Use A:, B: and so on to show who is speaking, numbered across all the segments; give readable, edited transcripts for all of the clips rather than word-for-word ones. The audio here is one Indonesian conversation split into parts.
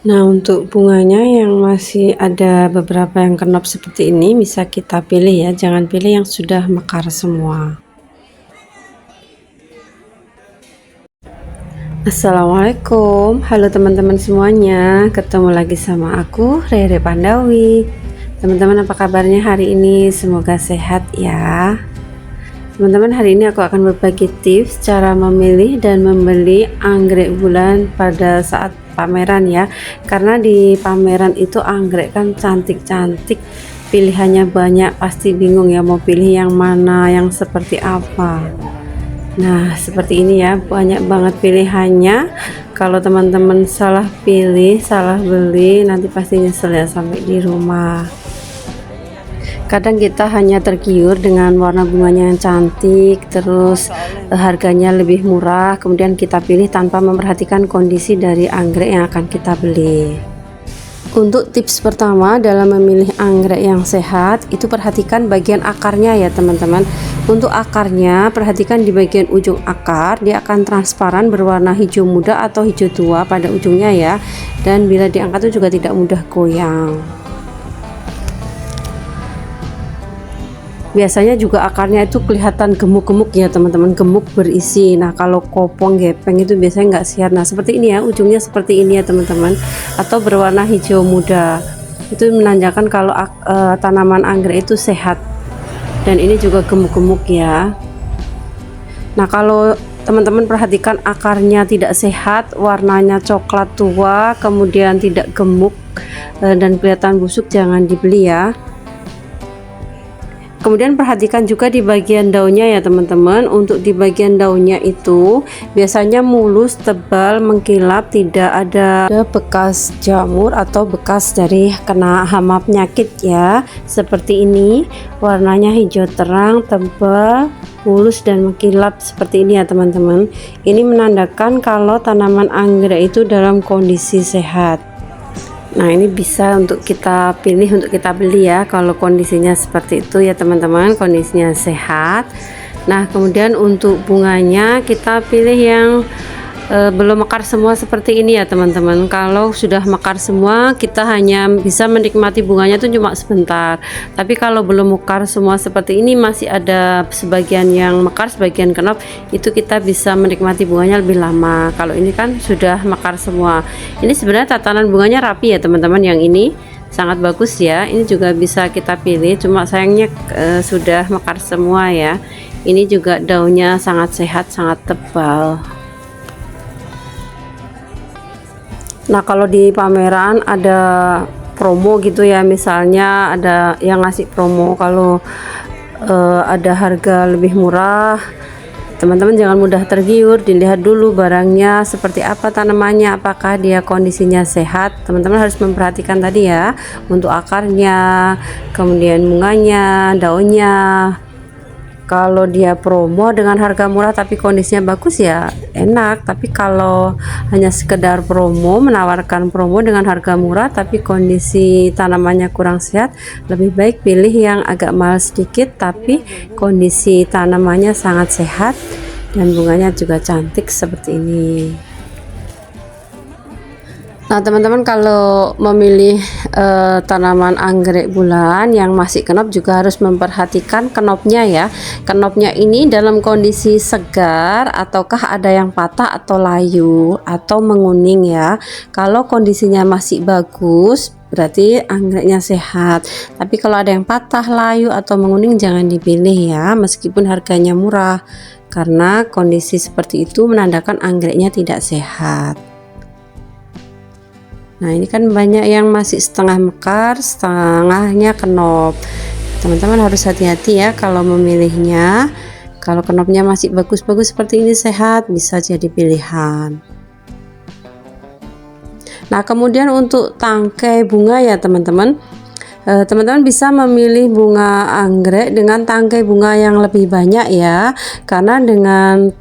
A: Nah, untuk bunganya yang masih ada beberapa yang kenop seperti ini bisa kita pilih ya, jangan pilih yang sudah mekar semua. Assalamualaikum, halo teman-teman semuanya, ketemu lagi sama aku Rere Pandawi. Teman-teman, apa kabarnya hari ini? Semoga sehat ya. Teman-teman, hari ini aku akan berbagi tips cara memilih dan membeli anggrek bulan pada saat pameran ya, karena di pameran itu anggrek kan cantik-cantik, pilihannya banyak, pasti bingung ya mau pilih yang mana, yang seperti apa. Nah, seperti ini ya, banyak banget pilihannya. Kalau teman-teman salah pilih, salah beli, nanti pasti nyesel ya sampai di rumah. Kadang kita hanya tergiur dengan warna bunganya yang cantik, terus harganya lebih murah, kemudian kita pilih tanpa memperhatikan kondisi dari anggrek yang akan kita beli. Untuk tips pertama dalam memilih anggrek yang sehat, itu perhatikan bagian akarnya ya teman-teman. Untuk akarnya, perhatikan di bagian ujung akar, dia akan transparan berwarna hijau muda atau hijau tua pada ujungnya ya. Dan bila diangkat itu juga tidak mudah goyang. Biasanya juga akarnya itu kelihatan gemuk-gemuk ya teman-teman, gemuk berisi. Nah, kalau kopong gepeng itu biasanya nggak sehat. Nah, seperti ini ya, ujungnya seperti ini ya teman-teman, atau berwarna hijau muda, itu menandakan kalau tanaman anggrek itu sehat. Dan ini juga gemuk-gemuk ya. Nah, kalau teman-teman perhatikan akarnya tidak sehat, warnanya coklat tua, kemudian tidak gemuk dan kelihatan busuk, jangan dibeli ya. Kemudian perhatikan juga di bagian daunnya ya teman-teman. Untuk di bagian daunnya itu biasanya mulus, tebal, mengkilap, tidak ada bekas jamur atau bekas dari kena hama penyakit ya. Seperti ini, warnanya hijau terang, tebal, mulus dan mengkilap seperti ini ya teman-teman. Ini menandakan kalau tanaman anggrek itu dalam kondisi sehat. Nah, ini bisa untuk kita pilih, untuk kita beli ya kalau kondisinya seperti itu ya teman-teman, kondisinya sehat. Nah, kemudian untuk bunganya kita pilih yang belum mekar semua seperti ini ya teman-teman. Kalau sudah mekar semua, kita hanya bisa menikmati bunganya itu cuma sebentar. Tapi kalau belum mekar semua seperti ini, masih ada sebagian yang mekar, sebagian kenop, itu kita bisa menikmati bunganya lebih lama. Kalau ini kan sudah mekar semua. Ini sebenarnya tatanan bunganya rapi ya teman-teman, yang ini sangat bagus ya. Ini juga bisa kita pilih, cuma sayangnya sudah mekar semua ya. Ini juga daunnya sangat sehat, sangat tebal. Nah, kalau di pameran ada promo gitu ya, misalnya ada yang ngasih promo kalau ada harga lebih murah, teman-teman jangan mudah tergiur, dilihat dulu barangnya seperti apa, tanamannya apakah dia kondisinya sehat. Teman-teman harus memperhatikan tadi ya, untuk akarnya, kemudian bunganya, daunnya. Kalau dia promo dengan harga murah tapi kondisinya bagus ya enak, tapi kalau hanya sekedar promo, menawarkan promo dengan harga murah tapi kondisi tanamannya kurang sehat, lebih baik pilih yang agak mahal sedikit tapi kondisi tanamannya sangat sehat dan bunganya juga cantik seperti ini. Nah teman-teman, kalau memilih tanaman anggrek bulan yang masih kenop juga harus memperhatikan kenopnya ya. Kenopnya ini dalam kondisi segar ataukah ada yang patah atau layu atau menguning ya. Kalau kondisinya masih bagus berarti anggreknya sehat, tapi kalau ada yang patah, layu atau menguning jangan dipilih ya, meskipun harganya murah, karena kondisi seperti itu menandakan anggreknya tidak sehat. Nah, ini kan banyak yang masih setengah mekar, setengahnya kenop. Teman-teman harus hati-hati ya kalau memilihnya. Kalau kenopnya masih bagus-bagus seperti ini, sehat, bisa jadi pilihan. Nah, kemudian untuk tangkai bunga ya teman-teman, teman-teman bisa memilih bunga anggrek dengan tangkai bunga yang lebih banyak ya, karena dengan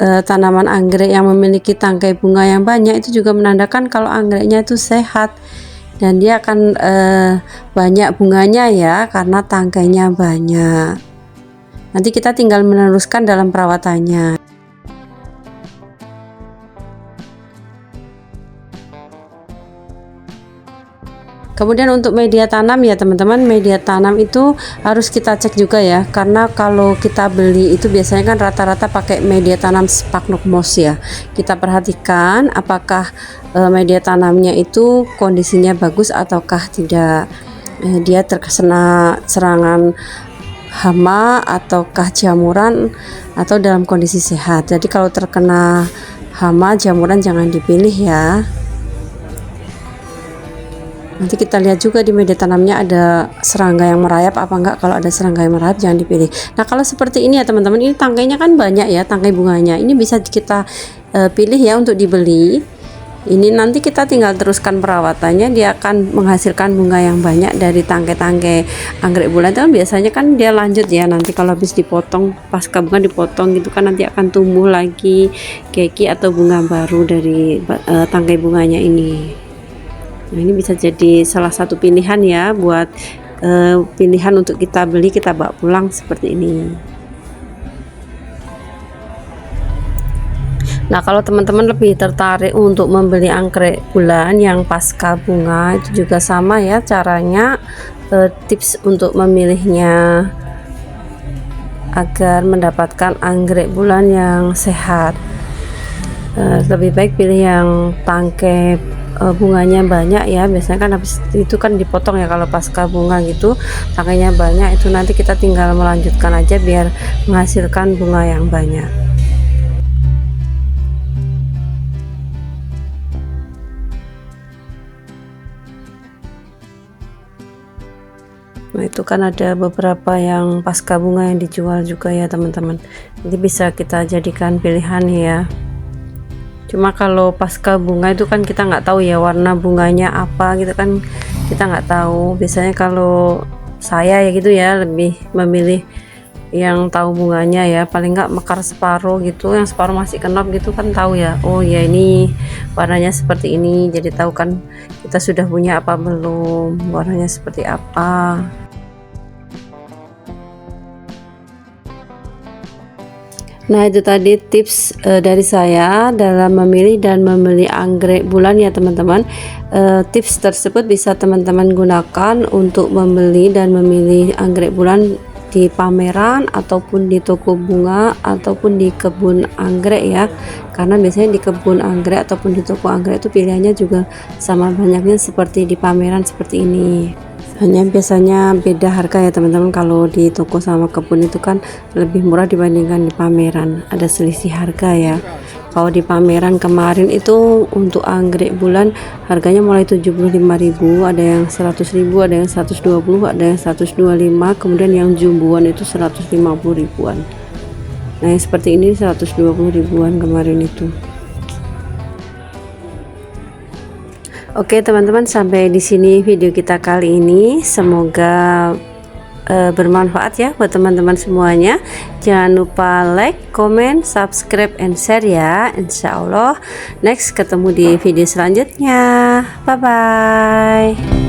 A: tanaman anggrek yang memiliki tangkai bunga yang banyak itu juga menandakan kalau anggreknya itu sehat, dan dia akan banyak bunganya ya karena tangkainya banyak. Nanti kita tinggal meneruskan dalam perawatannya. Kemudian untuk media tanam ya teman-teman, media tanam itu harus kita cek juga ya, karena kalau kita beli itu biasanya kan rata-rata pakai media tanam Sphagnum moss ya. Kita perhatikan apakah media tanamnya itu kondisinya bagus ataukah tidak, dia terkena serangan hama ataukah jamuran atau dalam kondisi sehat. Jadi kalau terkena hama, jamuran jangan dipilih ya. Nanti kita lihat juga di media tanamnya ada serangga yang merayap apa enggak. Kalau ada serangga yang merayap jangan dipilih. Nah kalau seperti ini ya teman-teman, ini tangkainya kan banyak ya, tangkai bunganya ini bisa kita pilih ya untuk dibeli. Ini nanti kita tinggal teruskan perawatannya, dia akan menghasilkan bunga yang banyak dari tangkai-tangkai anggrek bulan. Itu kan biasanya kan dia lanjut ya, nanti kalau habis dipotong, pasca bunga dipotong gitu kan, nanti akan tumbuh lagi keki atau bunga baru dari tangkai bunganya ini. Nah ini bisa jadi salah satu pilihan ya, buat pilihan untuk kita beli, kita bawa pulang seperti ini. Nah kalau teman-teman lebih tertarik untuk membeli anggrek bulan yang pasca bunga, itu juga sama ya caranya, tips untuk memilihnya agar mendapatkan anggrek bulan yang sehat. Lebih baik pilih yang tangkai bunganya banyak ya, biasanya kan habis itu kan dipotong ya kalau pasca bunga gitu, tangkainya banyak, itu nanti kita tinggal melanjutkan aja biar menghasilkan bunga yang banyak. Nah itu kan ada beberapa yang pasca bunga yang dijual juga ya teman-teman, jadi bisa kita jadikan pilihan ya. Cuma kalau pasca bunga itu kan kita nggak tahu ya warna bunganya apa gitu kan, kita nggak tahu. Biasanya kalau saya ya gitu ya, lebih memilih yang tahu bunganya ya, paling nggak mekar separuh gitu, yang separuh masih kenop gitu kan tahu ya, oh ya ini warnanya seperti ini, jadi tahu kan kita sudah punya apa belum, warnanya seperti apa. Nah itu tadi tips dari saya dalam memilih dan membeli anggrek bulan ya teman-teman. Tips tersebut bisa teman-teman gunakan untuk membeli dan memilih anggrek bulan di pameran ataupun di toko bunga ataupun di kebun anggrek ya, karena biasanya di kebun anggrek ataupun di toko anggrek itu pilihannya juga sama banyaknya seperti di pameran seperti ini. Hanya biasanya beda harga ya teman-teman, kalau di toko sama kebun itu kan lebih murah dibandingkan di pameran, ada selisih harga ya. Kalau di pameran kemarin itu untuk anggrek bulan harganya mulai 75.000, ada yang 100.000, ada yang 120, ada yang 125, kemudian yang jumboan itu 150 ribuan. Nah yang seperti ini 120 ribuan kemarin itu. Oke teman-teman, sampai di sini video kita kali ini, semoga bermanfaat ya buat teman-teman semuanya. Jangan lupa like, comment, subscribe, and share ya. Insya Allah next ketemu di video selanjutnya. Bye bye.